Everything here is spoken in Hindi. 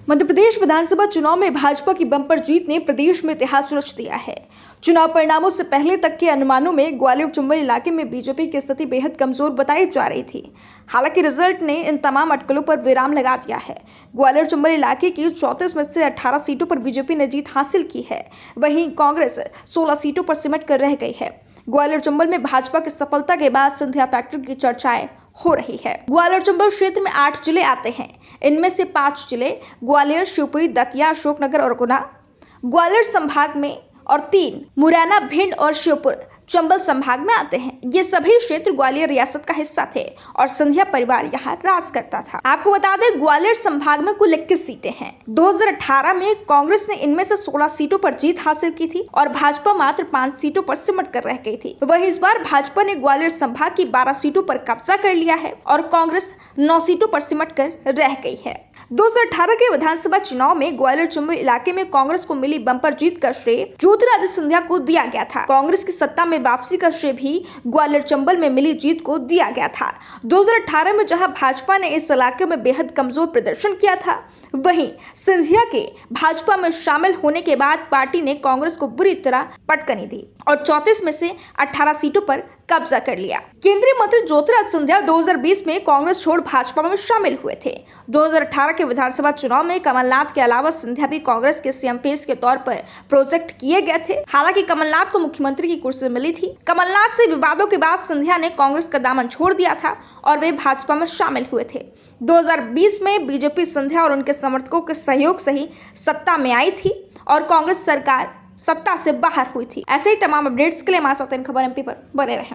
मध्य प्रदेश विधानसभा चुनाव में भाजपा की बम्पर जीत ने प्रदेश में इतिहास रच दिया है। चुनाव परिणामों से पहले तक के अनुमानों में ग्वालियर चंबल इलाके में बीजेपी की स्थिति बेहद कमजोर बताई जा रही थी। हालांकि रिजल्ट ने इन तमाम अटकलों पर विराम लगा दिया है। ग्वालियर चंबल इलाके की 34 में से 18 सीटों पर बीजेपी ने जीत हासिल की है, वहीं कांग्रेस 16 सीटों पर सिमट कर रह गई है। ग्वालियर चंबल में भाजपा की सफलता के बाद सिंधिया फैक्टर की चर्चाएं हो रही है। ग्वालियर चंबल क्षेत्र में 8 जिले आते हैं। इनमें से 5 जिले ग्वालियर, शिवपुरी, दतिया, अशोकनगर और गुना ग्वालियर संभाग में और 3 मुरैना, भिंड और शिवपुर चंबल संभाग में आते हैं। ये सभी क्षेत्र ग्वालियर रियासत का हिस्सा थे और सिंधिया परिवार यहाँ राज करता था। आपको बता दें, ग्वालियर संभाग में कुल 21 सीटें हैं। 2018 में कांग्रेस ने इनमें से 16 सीटों पर जीत हासिल की थी और भाजपा मात्र 5 सीटों पर सिमट कर रह गई थी। वहीं इस बार भाजपा ने ग्वालियर संभाग की 12 सीटों पर कब्जा कर लिया है और कांग्रेस 9 सीटों पर सिमट कर रह गई है। 2018 के विधानसभा चुनाव में ग्वालियर चंबल इलाके में कांग्रेस को मिली बम्पर जीत का श्रेय ज्योतिरादित्य सिंधिया को दिया गया था। कांग्रेस की सत्ता में वापसी का श्रेय भी ग्वालियर चंबल में मिली जीत को दिया गया था। 2018 में जहां भाजपा ने इस इलाके में बेहद कमजोर प्रदर्शन किया था, वहीं सिंधिया के भाजपा में शामिल होने के बाद पार्टी ने कांग्रेस को बुरी तरह पटकनी दी और 34 में से 18 सीटों पर कब्जा कर लिया। केंद्रीय मंत्री ज्योतिरादित्य सिंधिया 2020 में कांग्रेस छोड़ भाजपा में शामिल हुए थे। 2018 के विधानसभा चुनाव में कमलनाथ के अलावा सिंधिया भी कांग्रेस के सीएम फेस के तौर पर प्रोजेक्ट किए गए थे। हालांकि कमलनाथ को मुख्यमंत्री की कुर्सी मिली थी। कमलनाथ से विवादों के बाद सिंधिया ने कांग्रेस का दामन छोड़ दिया था और वे भाजपा में शामिल हुए थे। 2020 में बीजेपी सिंधिया और उनके समर्थकों के सहयोग से ही सत्ता में आई थी और कांग्रेस सरकार सत्ता से बाहर हुई थी। ऐसे ही तमाम अपडेट्स के लिए हमारे साथ इन खबर एमपी पर बने रहें।